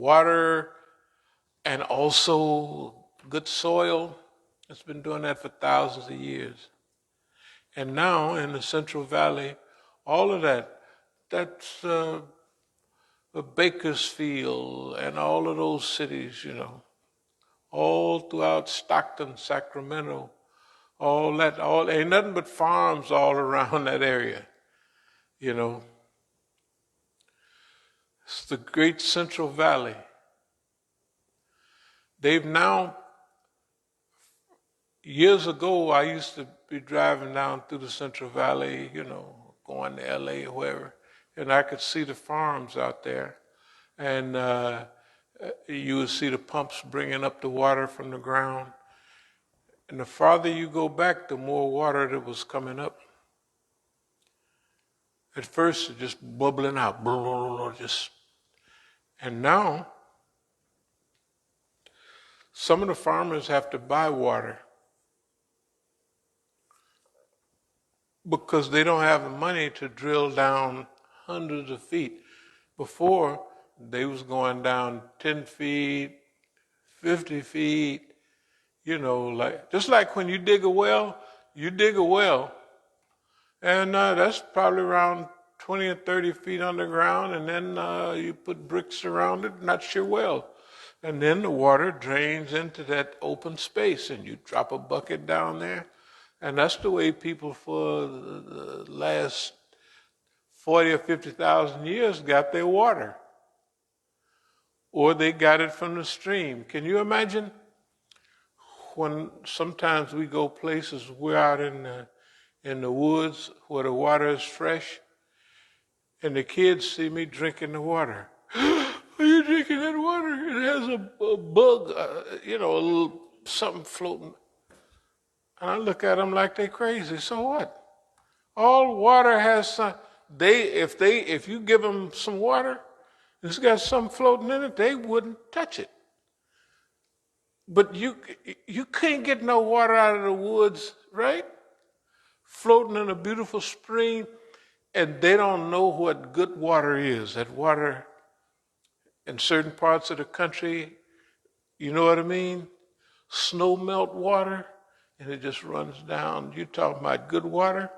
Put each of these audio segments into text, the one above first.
water, and also good soil. It's been doing that for thousands of years. And now in the Central Valley, all of that's Bakersfield and all of those cities, all throughout Stockton, Sacramento, ain't nothing but farms all around that area, you know. It's the great Central Valley. They've now, years ago, I used to be driving down through the Central Valley, going to LA or wherever, and I could see the farms out there. And you would see the pumps bringing up the water from the ground. And the farther you go back, the more water that was coming up. At first, just bubbling out, and now, some of the farmers have to buy water because they don't have the money to drill down hundreds of feet. Before, they was going down 10 feet, 50 feet, just like when you dig a well, and that's probably around 20 or 30 feet underground, and then you put bricks around it, and that's your well. And then the water drains into that open space, and you drop a bucket down there, and that's the way people for the last 40 or 50,000 years got their water. Or they got it from the stream. Can you imagine when sometimes we go places, we're out in the woods where the water is fresh, and the kids see me drinking the water. Are you drinking that water? It has a bug, a little something floating. And I look at them like they're crazy. So what? All water has some. If you give them some water, it's got something floating in it, they wouldn't touch it. But you can't get no water out of the woods, right? Floating in a beautiful spring, and they don't know what good water is. That water in certain parts of the country, you know what I mean? Snow melt water, and it just runs down. You talking about good water?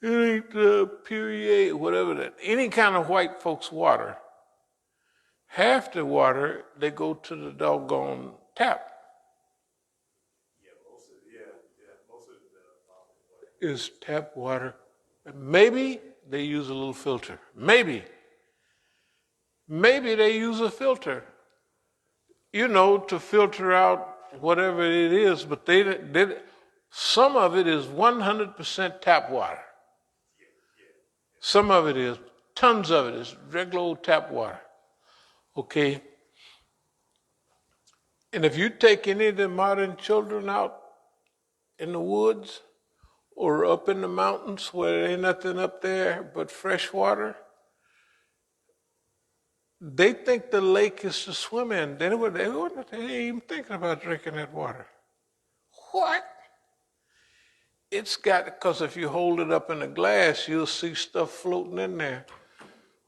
It ain't Perrier, whatever that. Any kind of white folks' water. Half the water, they go to the doggone tap. Most of it is tap water. Maybe they use a little filter. Maybe they use a filter, to filter out whatever it is, but some of it is 100% tap water. Some of it is, tons of it is regular old tap water. Okay? And if you take any of the modern children out in the woods or up in the mountains where there ain't nothing up there but fresh water, they think the lake is to swim in. They ain't even thinking about drinking that water. What? It's got, because if you hold it up in a glass, you'll see stuff floating in there.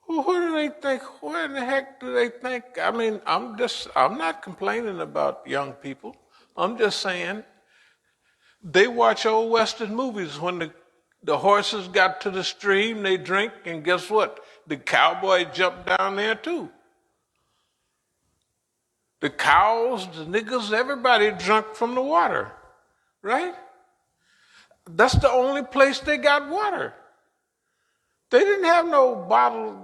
Well, what do they think? What in the heck do they think? I mean, I'm not complaining about young people. I'm just saying, they watch old Western movies. When the horses got to the stream, they drink, and guess what? The cowboy jumped down there too. The cows, the niggas, everybody drunk from the water, right? That's the only place they got water. They didn't have no bottle.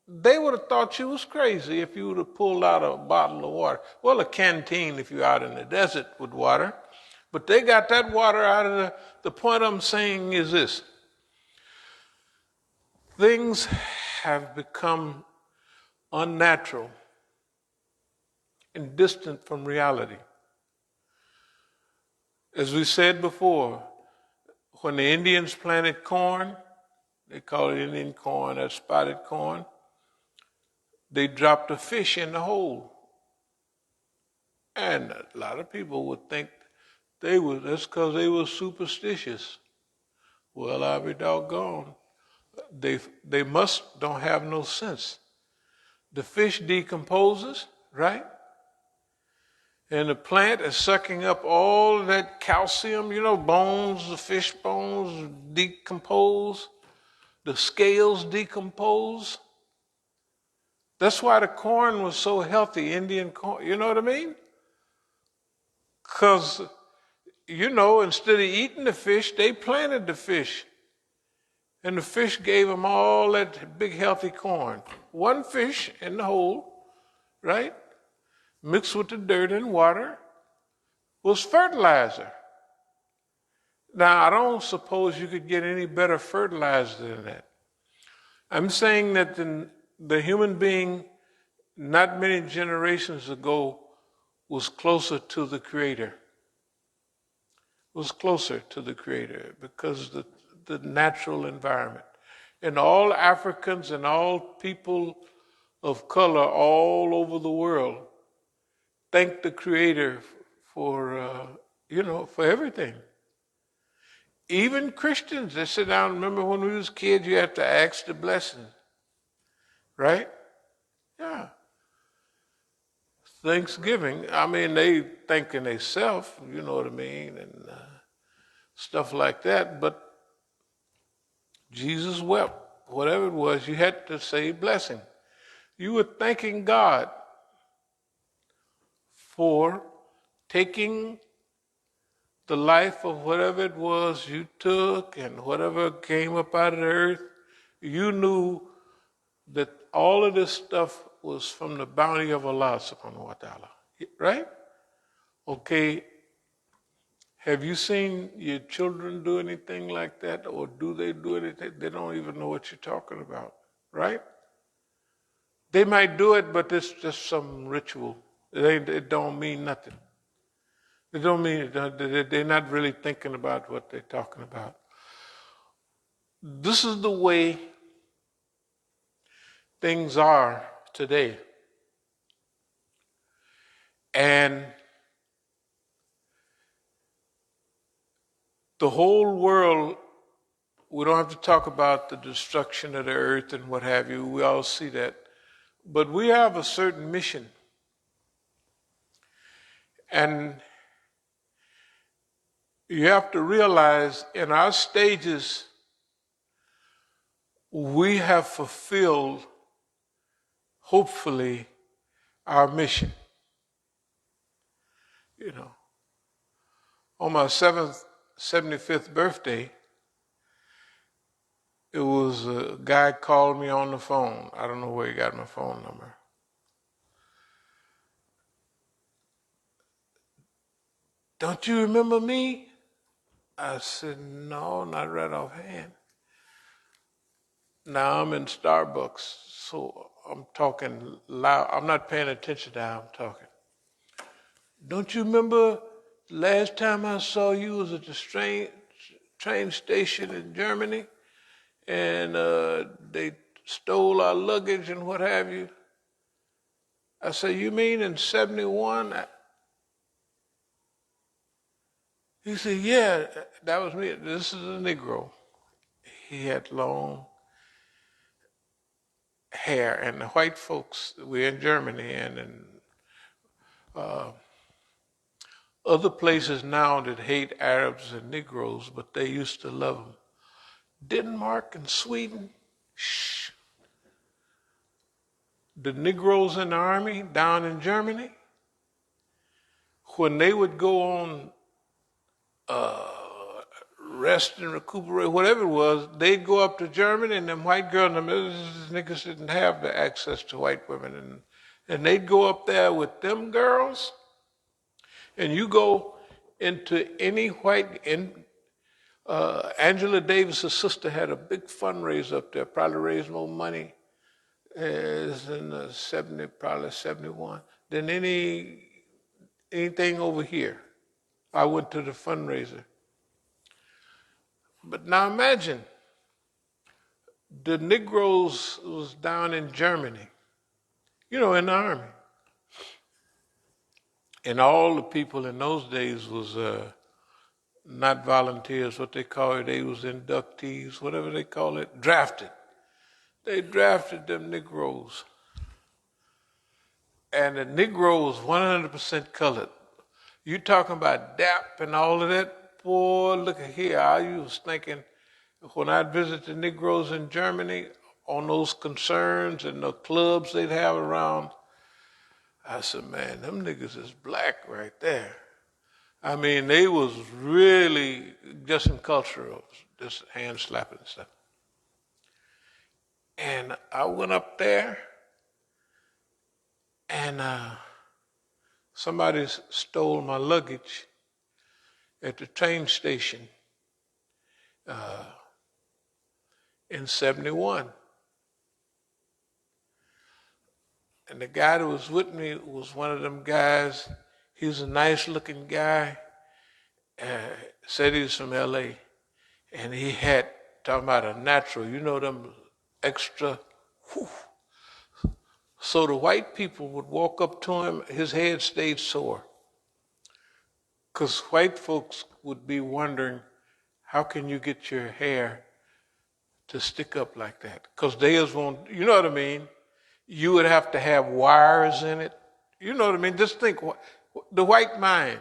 They would have thought you was crazy if you would have pulled out a bottle of water. Well, a canteen if you're out in the desert with water. But they got that water out of the point I'm saying is this. Things have become unnatural and distant from reality. As we said before, when the Indians planted corn, they call it Indian corn or spotted corn, they dropped a fish in the hole. And a lot of people would think that's because they were superstitious. Well, I'll be doggone. They don't have no sense. the fish decomposes, right? And the plant is sucking up all of that calcium, bones, the fish bones decompose, the scales decompose. That's why the corn was so healthy, Indian corn, you know what I mean? Because, instead of eating the fish, they planted the fish. And the fish gave them all that big healthy corn. One fish in the hole, right? Mixed with the dirt and water was fertilizer. Now, I don't suppose you could get any better fertilizer than that. I'm saying that the human being, not many generations ago, was closer to the Creator. Was closer to the Creator because the natural environment. And all Africans and all people of color all over the world thank the Creator for, for everything. Even Christians, they sit down, remember when we was kids, you have to ask the blessing, right? Yeah. Thanksgiving, they thanking themselves, you know what I mean, and stuff like that, but Jesus wept. Whatever it was, you had to say blessing. You were thanking God for taking the life of whatever it was you took and whatever came up out of the earth. You knew that all of this stuff was from the bounty of Allah subhanahu wa ta'ala. Right? Okay. Have you seen your children do anything like that? Or do they do anything? They don't even know what you're talking about. Right? They might do it, but it's just some ritual. It don't mean nothing. It don't mean they're not really thinking about what they're talking about. This is the way things are today. And the whole world, we don't have to talk about the destruction of the earth and what have you. We all see that. But we have a certain mission. And you have to realize in our stages, we have fulfilled, hopefully, our mission. On my 75th birthday, it was a guy called me on the phone. I don't know where he got my phone number. Don't you remember me? I said, no, not right offhand. Now I'm in Starbucks, so I'm talking loud. I'm not paying attention to how I'm talking. Don't you remember last time I saw you was at the train station in Germany, and they stole our luggage and what have you? I said, you mean in 71? He said, yeah, that was me. This is a Negro. He had long hair, and the white folks, we're in Germany and in other places now that hate Arabs and Negroes, but they used to love them. Denmark and Sweden, shh. The Negroes in the army down in Germany, when they would go on rest and recuperate, whatever it was, they'd go up to Germany, and them white girls, them niggas didn't have the access to white women, and they'd go up there with them girls, and you go into any Angela Davis's sister had a big fundraiser up there, probably raised more money as in the 70, probably 71, than anything over here. I went to the fundraiser. But now imagine, the Negroes was down in Germany, in the army. And all the people in those days was not volunteers, what they call it, they was inductees, whatever they call it, drafted. They drafted them Negroes. And the Negro was 100% colored. You talking about DAP and all of that? Boy, look at here. I was thinking when I'd visit the Negroes in Germany on those concerns and the clubs they'd have around, I said, man, them niggas is black right there. I mean, they was really just in culture of just hand slapping and stuff. And I went up there and somebody stole my luggage at the train station in 71. And the guy that was with me was one of them guys. He was a nice looking guy. Said he was from LA. And he had, talking about a natural, you know them extra, whew. So the white people would walk up to him, his head stayed sore. Because white folks would be wondering, how can you get your hair to stick up like that? Because they just won't, you know what I mean? You would have to have wires in it. You know what I mean? Just think, the white mind.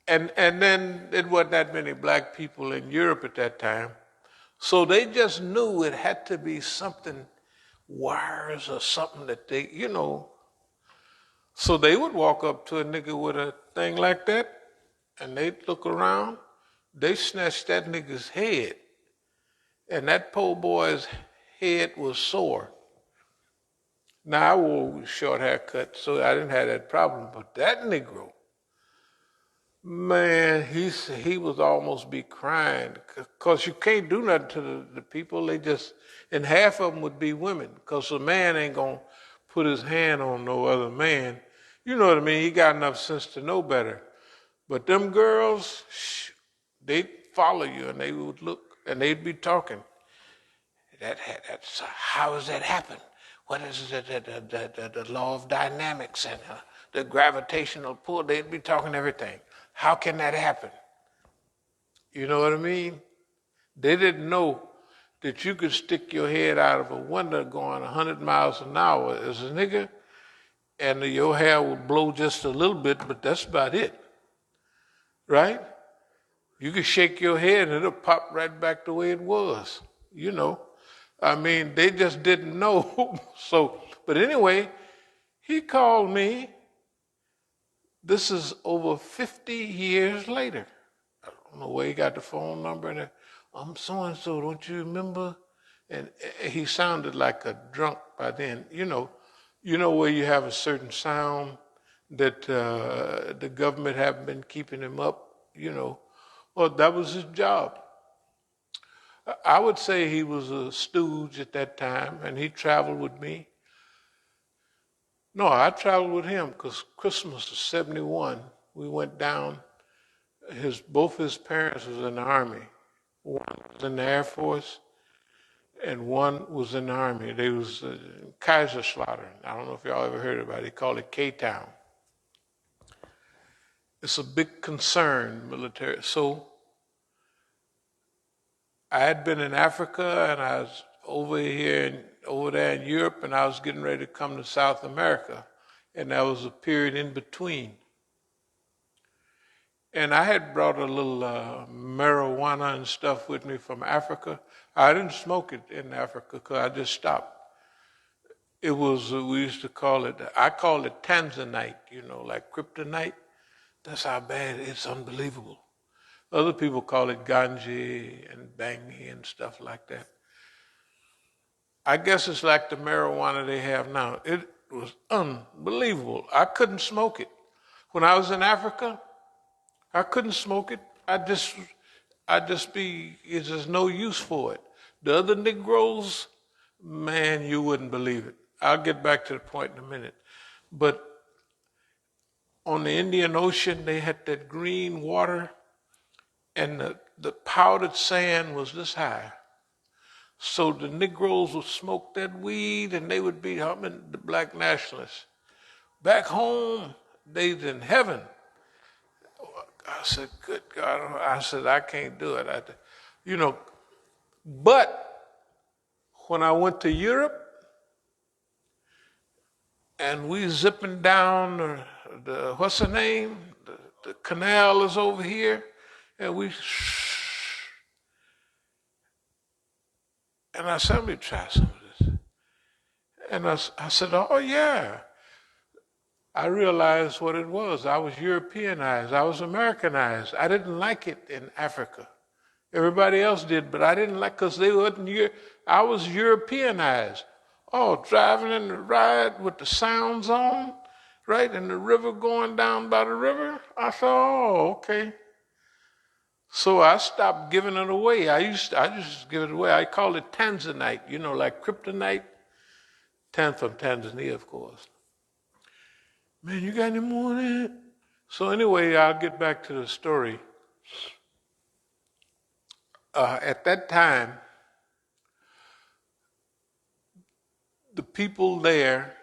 And then it wasn't that many black people in Europe at that time. So they just knew it had to be something, wires or something that they, you know. So they would walk up to a nigga with a thing like that, and they'd look around. They snatched that nigga's head, and that poor boy's head was sore. Now I wore a short haircut, so I didn't have that problem. But that Negro, man, he was almost be crying, because you can't do nothing to the people. They just, and half of them would be women, because a man ain't gonna put his hand on no other man. You know what I mean? He got enough sense to know better. But them girls, they'd follow you, and they would look, and they'd be talking. That's how does that happen? What is the law of dynamics and the gravitational pull? They'd be talking everything. How can that happen? You know what I mean? They didn't know that you could stick your head out of a window going 100 miles an hour as a nigga, and your hair would blow just a little bit, but that's about it. Right? You could shake your head and it'll pop right back the way it was. You know. I mean, they just didn't know. So, but anyway, he called me. This is over 50 years later. I don't know where he got the phone number. And I'm so-and-so, don't you remember? And he sounded like a drunk by then. You know where you have a certain sound that the government haven't been keeping him up, you know. Well, that was his job. I would say he was a stooge at that time, and he traveled with me. No, I traveled with him because Christmas of 71, we went down. Both his parents was in the Army. One was in the Air Force, and one was in the Army. They was Kaiserslautern. I don't know if y'all ever heard about it. They call it K-Town. It's a big concern, military. So I had been in Africa, and I was over there in Europe, and I was getting ready to come to South America, and there was a period in between. And I had brought a little marijuana and stuff with me from Africa. I didn't smoke it in Africa because I just stopped. It was, we used to call it, I call it tanzanite, like kryptonite. That's how bad it's unbelievable. Other people call it ganji and bangi and stuff like that. I guess it's like the marijuana they have now. It was unbelievable. I couldn't smoke it. When I was in Africa, I couldn't smoke it. It's just no use for it. The other Negroes, man, you wouldn't believe it. I'll get back to the point in a minute. But on the Indian Ocean, they had that green water, and the powdered sand was this high. So the Negroes would smoke that weed, and they would be humming the black nationalists. Back home, they's in heaven. I said, good God. I said, I can't do it. But when I went to Europe, and we zipping down the what's the name? The canal is over here, and and I said, let me try some of this. And I said, oh yeah. I realized what it was. I was Europeanized. I was Americanized. I didn't like it in Africa. Everybody else did, but I didn't like because they wasn't. I was Europeanized. Oh, driving in the ride with the sounds on, right, and the river going down by the river. I thought, oh, okay. So I stopped giving it away. I just give it away. I call it Tanzanite, like kryptonite. From Tanzania, of course. Man, you got any more of that? So anyway, I'll get back to the story. At that time, the people there